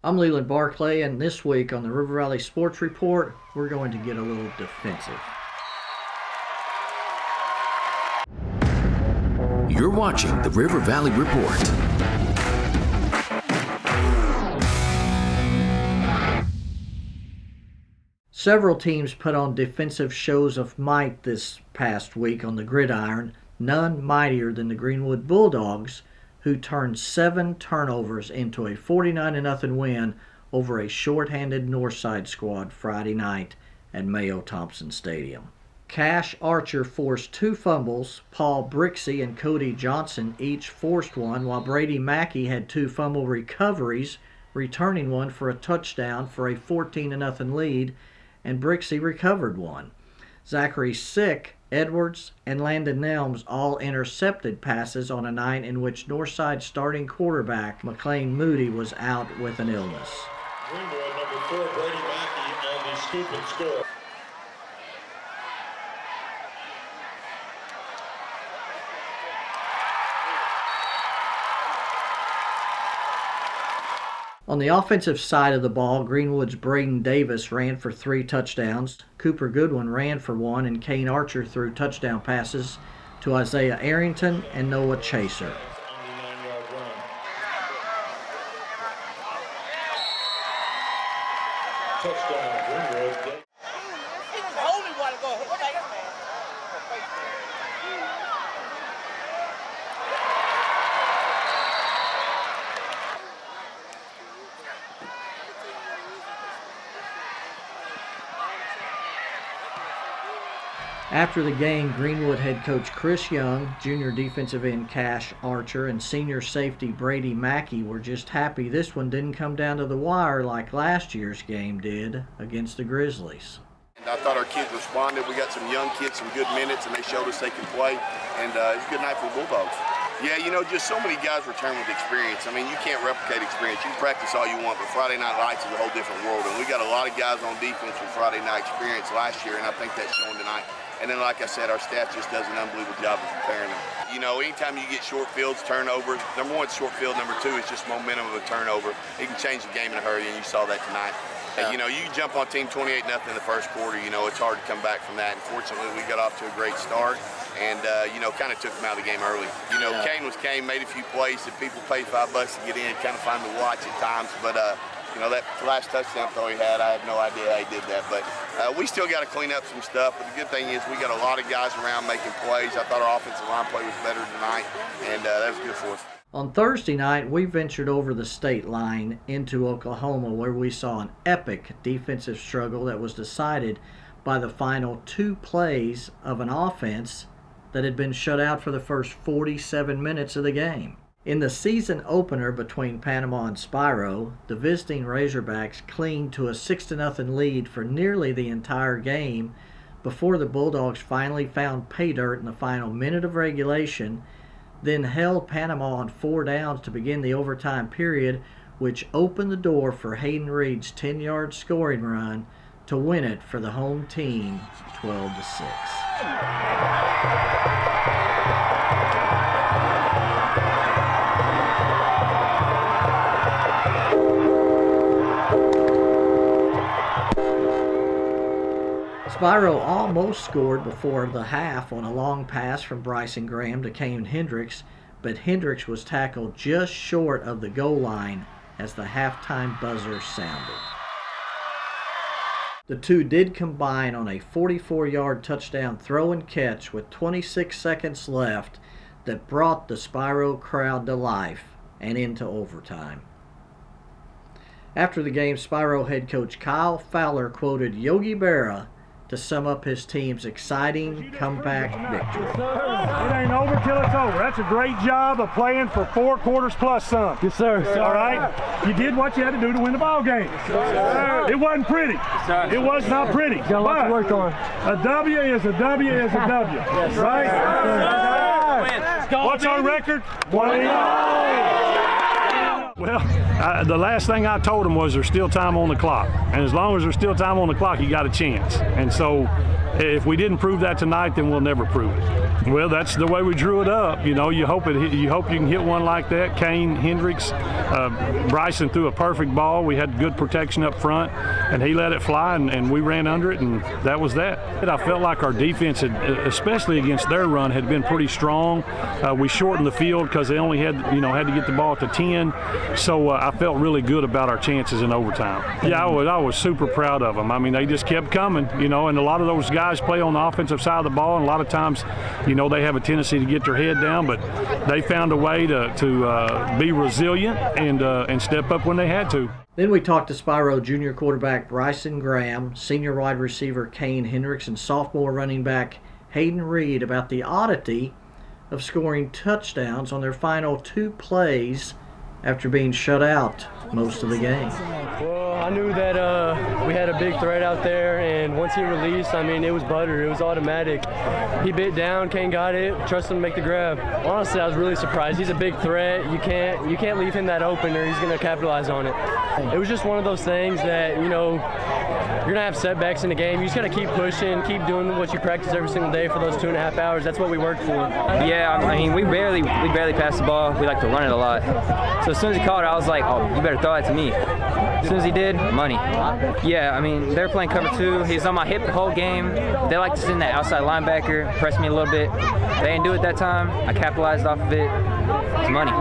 I'm Leland Barclay, and this week on the River Valley Sports Report, we're going to get a little defensive. You're watching the River Valley Report. Several teams put on defensive shows of might this past week on the gridiron, none mightier than the Greenwood Bulldogs, who turned 7 turnovers into a 49-0 win over a shorthanded Northside squad Friday night at Mayo Thompson Stadium. Cash Archer forced 2 fumbles, Paul Brixey and Cody Johnson each forced one, while Brady Mackey had 2 fumble recoveries, returning one for a touchdown for a 14-0 lead, and Brixey recovered one. Zachary Sick, Edwards, and Landon Nelms all intercepted passes on a night in which Northside starting quarterback McLean Moody was out with an illness. Greenwood, number 4, Brady Mackey on the scoop and score. On the offensive side of the ball, Greenwood's Braden Davis ran for 3 touchdowns. Cooper Goodwin ran for 1, and Kane Archer threw touchdown passes to Isaiah Arrington and Noah Chaser. Touchdown, Greenwood. After the game, Greenwood head coach Chris Young, junior defensive end Cash Archer, and senior safety Brady Mackey were just happy this one didn't come down to the wire like last year's game did against the Grizzlies. I thought our kids responded. We got some young kids, some good minutes, and they showed us they can play. And it was a good night for the Bulldogs. Yeah, just so many guys return with experience. I mean, you can't replicate experience. You can practice all you want, but Friday Night Lights is a whole different world. And we got a lot of guys on defense with Friday night experience last year, and I think that's showing tonight. And then, like I said, our staff just does an unbelievable job of preparing them. Anytime you get short fields, turnovers, number 1 is short field, number 2 is just momentum of a turnover. It can change the game in a hurry, and you saw that tonight. Yeah. You can jump on team 28-0 in the first quarter. It's hard to come back from that. And fortunately, we got off to a great start and, kind of took them out of the game early. Kane was Kane, made a few plays that people paid $5 to get in, kind of fun to watch at times. But, that last touchdown throw he had, I have no idea how he did that. But we still got to clean up some stuff. But the good thing is we got a lot of guys around making plays. I thought our offensive line play was better tonight, and that was good for us. On Thursday night, we ventured over the state line into Oklahoma, where we saw an epic defensive struggle that was decided by the final 2 plays of an offense that had been shut out for the first 47 minutes of the game. In the season opener between Panama and Spiro, the visiting Razorbacks clinged to a 6-0 lead for nearly the entire game before the Bulldogs finally found pay dirt in the final minute of regulation, then held Panama on 4 downs to begin the overtime period, which opened the door for Hayden Reed's 10-yard scoring run to win it for the home team 12-6. Spiro almost scored before the half on a long pass from Bryson Graham to Kane Hendricks, but Hendricks was tackled just short of the goal line as the halftime buzzer sounded. The two did combine on a 44-yard touchdown throw and catch with 26 seconds left that brought the Spiro crowd to life and into overtime. After the game, Spiro head coach Kyle Fowler quoted Yogi Berra to sum up his team's exciting comeback victory. It ain't over till it's over. That's a great job of playing for 4 quarters plus some. Yes, sir. All right? You did what you had to do to win the ball game. Yes, sir. It wasn't pretty. Yes, sir. It was not pretty. Got a lot to work on. A W is a W is a W. Yes, right? Yes, sir. What's our record? 1-0. Well, The last thing I told them was there's still time on the clock. And as long as there's still time on the clock, you got a chance. And so if we didn't prove that tonight, then we'll never prove it. Well, that's the way we drew it up. You know, you hope you can hit one like that. Kane Hendricks, Bryson threw a perfect ball. We had good protection up front, and he let it fly, and we ran under it, and that was that. And I felt like our defense, especially against their run, had been pretty strong. We shortened the field because they only had to get the ball to 10. So I felt really good about our chances in overtime. Yeah, I was super proud of them. I mean, they just kept coming, and a lot of those guys play on the offensive side of the ball, and a lot of times, they have a tendency to get their head down, but they found a way to be resilient and step up when they had to. Then we talked to Spiro junior quarterback Bryson Graham, senior wide receiver Kane Hendricks, and sophomore running back Hayden Reed about the oddity of scoring touchdowns on their final 2 plays after being shut out most of the game. Well, I knew that we had a big threat out there, and once he released, I mean, it was butter. It was automatic. He bit down, Kane got it, trusted him to make the grab. Honestly, I was really surprised. He's a big threat. You can't leave him that open, or he's going to capitalize on it. It was just one of those things that, you're going to have setbacks in the game. You just got to keep pushing, keep doing what you practice every single day for those 2.5 hours. That's what we worked for. Yeah, I mean, we barely pass the ball. We like to run it a lot. So as soon as he caught it, I was like, oh, you better throw it to me. As soon as he did, money. Yeah, I mean, they're playing cover 2. He's on my hip the whole game. They like to send that outside linebacker, press me a little bit. They didn't do it that time. I capitalized off of it. It's money.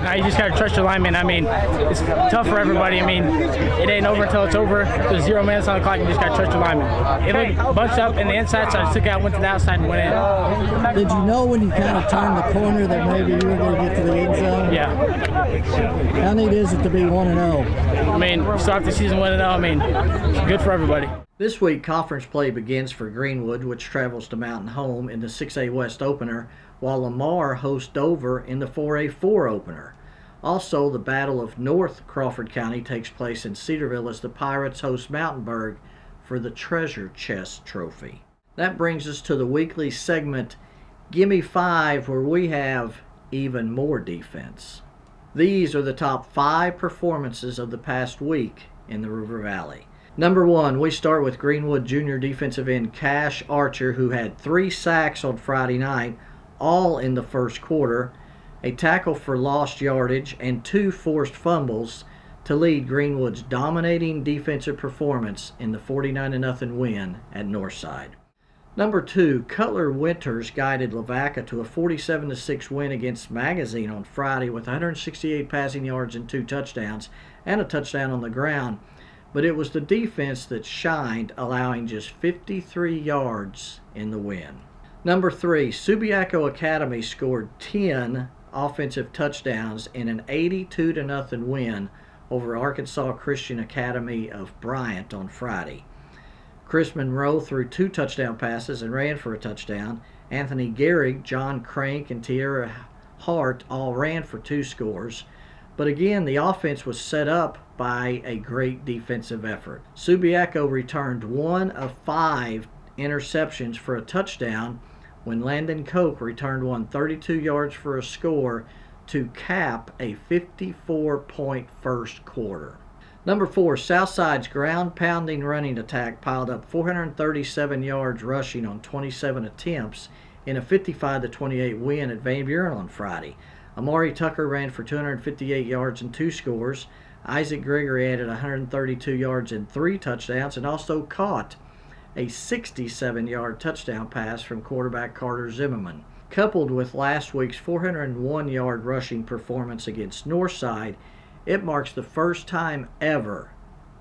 Now you just got to trust your lineman. I mean, it's tough for everybody. I mean, it ain't over until it's over. There's 0 minutes on the clock. You just got to trust your lineman. It looked bunched up in the inside, so I just took out, went to the outside, and went in. Did you know when you kind of turned the corner that maybe you were going to get to the end zone? Yeah. How neat is it to be 1-0? I mean, start the season 1-0. I mean, it's good for everybody. This week, conference play begins for Greenwood, which travels to Mountain Home in the 6A West opener, while Lamar hosts Dover in the 4A4 opener. Also, the Battle of North Crawford County takes place in Cedarville as the Pirates host Mountainburg for the Treasure Chest Trophy. That brings us to the weekly segment, Gimme 5, where we have even more defense. These are the top 5 performances of the past week in the River Valley. Number 1, we start with Greenwood junior defensive end Cash Archer, who had 3 sacks on Friday night, all in the first quarter, a tackle for lost yardage, and 2 forced fumbles to lead Greenwood's dominating defensive performance in the 49-0 win at Northside. Number 2, Cutler Winters guided Lavaca to a 47-6 win against Magazine on Friday with 168 passing yards and 2 touchdowns and a touchdown on the ground, but it was the defense that shined, allowing just 53 yards in the win. Number 3, Subiaco Academy scored 10 offensive touchdowns in an 82-0 win over Arkansas Christian Academy of Bryant on Friday. Chris Monroe threw 2 touchdown passes and ran for a touchdown. Anthony Gehrig, John Crank, and Tierra Hart all ran for 2 scores. But again, the offense was set up by a great defensive effort. Subiaco returned 1 of 5 interceptions for a touchdown when Landon Koch returned one 32 yards for a score to cap a 54-point first quarter. Number 4, Southside's ground-pounding running attack piled up 437 yards rushing on 27 attempts in a 55-28 win at Van Buren on Friday. Amari Tucker ran for 258 yards and 2 scores. Isaac Gregory added 132 yards and 3 touchdowns and also caught a 67-yard touchdown pass from quarterback Carter Zimmerman. Coupled with last week's 401-yard rushing performance against Northside, it marks the first time ever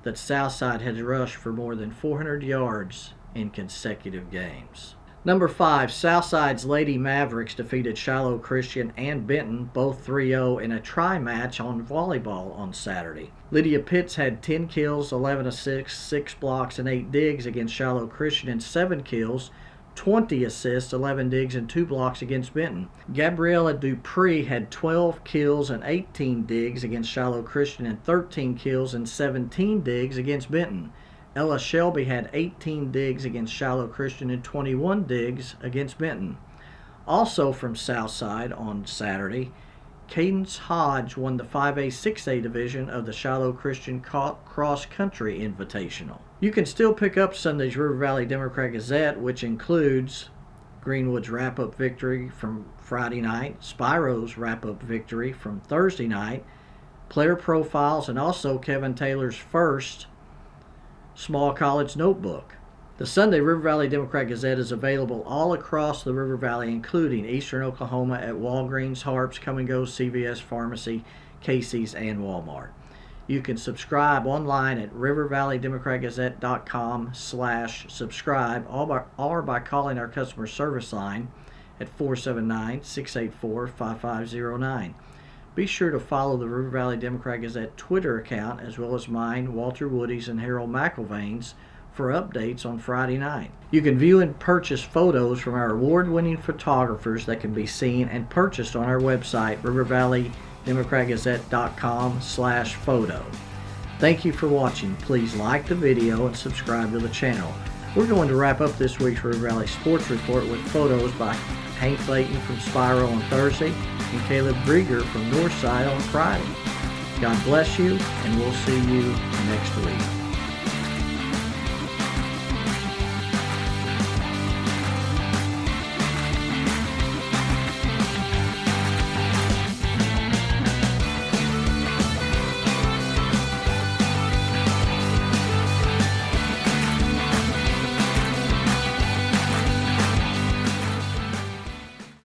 that Southside has rushed for more than 400 yards in consecutive games. Number 5, Southside's Lady Mavericks defeated Shiloh Christian and Benton, both 3-0, in a tri-match on volleyball on Saturday. Lydia Pitts had 10 kills, 11 assists, 6 blocks, and 8 digs against Shiloh Christian, and 7 kills, 20 assists, 11 digs, and 2 blocks against Benton. Gabriella Dupree had 12 kills and 18 digs against Shiloh Christian, and 13 kills and 17 digs against Benton. Ella Shelby had 18 digs against Shiloh Christian and 21 digs against Benton. Also from Southside on Saturday, Cadence Hodge won the 5A 6A division of the Shiloh Christian Cross Country Invitational. You can still pick up Sunday's River Valley Democrat-Gazette, which includes Greenwood's wrap-up victory from Friday night, Spiro's wrap-up victory from Thursday night, player profiles, and also Kevin Taylor's first small college notebook. The Sunday River Valley Democrat-Gazette is available all across the River Valley, including eastern Oklahoma at Walgreens, Harps, Come and Go, CVS Pharmacy, Casey's, and Walmart. You can subscribe online at rivervalleydemocratgazette.com/subscribe or by calling our customer service line at 479-684-5509. Be sure to follow the River Valley Democrat-Gazette Twitter account as well as mine, Walter Woody's, and Harold McIlvain's for updates on Friday night. You can view and purchase photos from our award-winning photographers that can be seen and purchased on our website, rivervalleydemocratgazette.com/photo. Thank you for watching. Please like the video and subscribe to the channel. We're going to wrap up this week's River Valley Sports Report with photos by Hank Clayton from Spiro on Thursday and Caleb Grieger from Northside on Friday. God bless you, and we'll see you next week.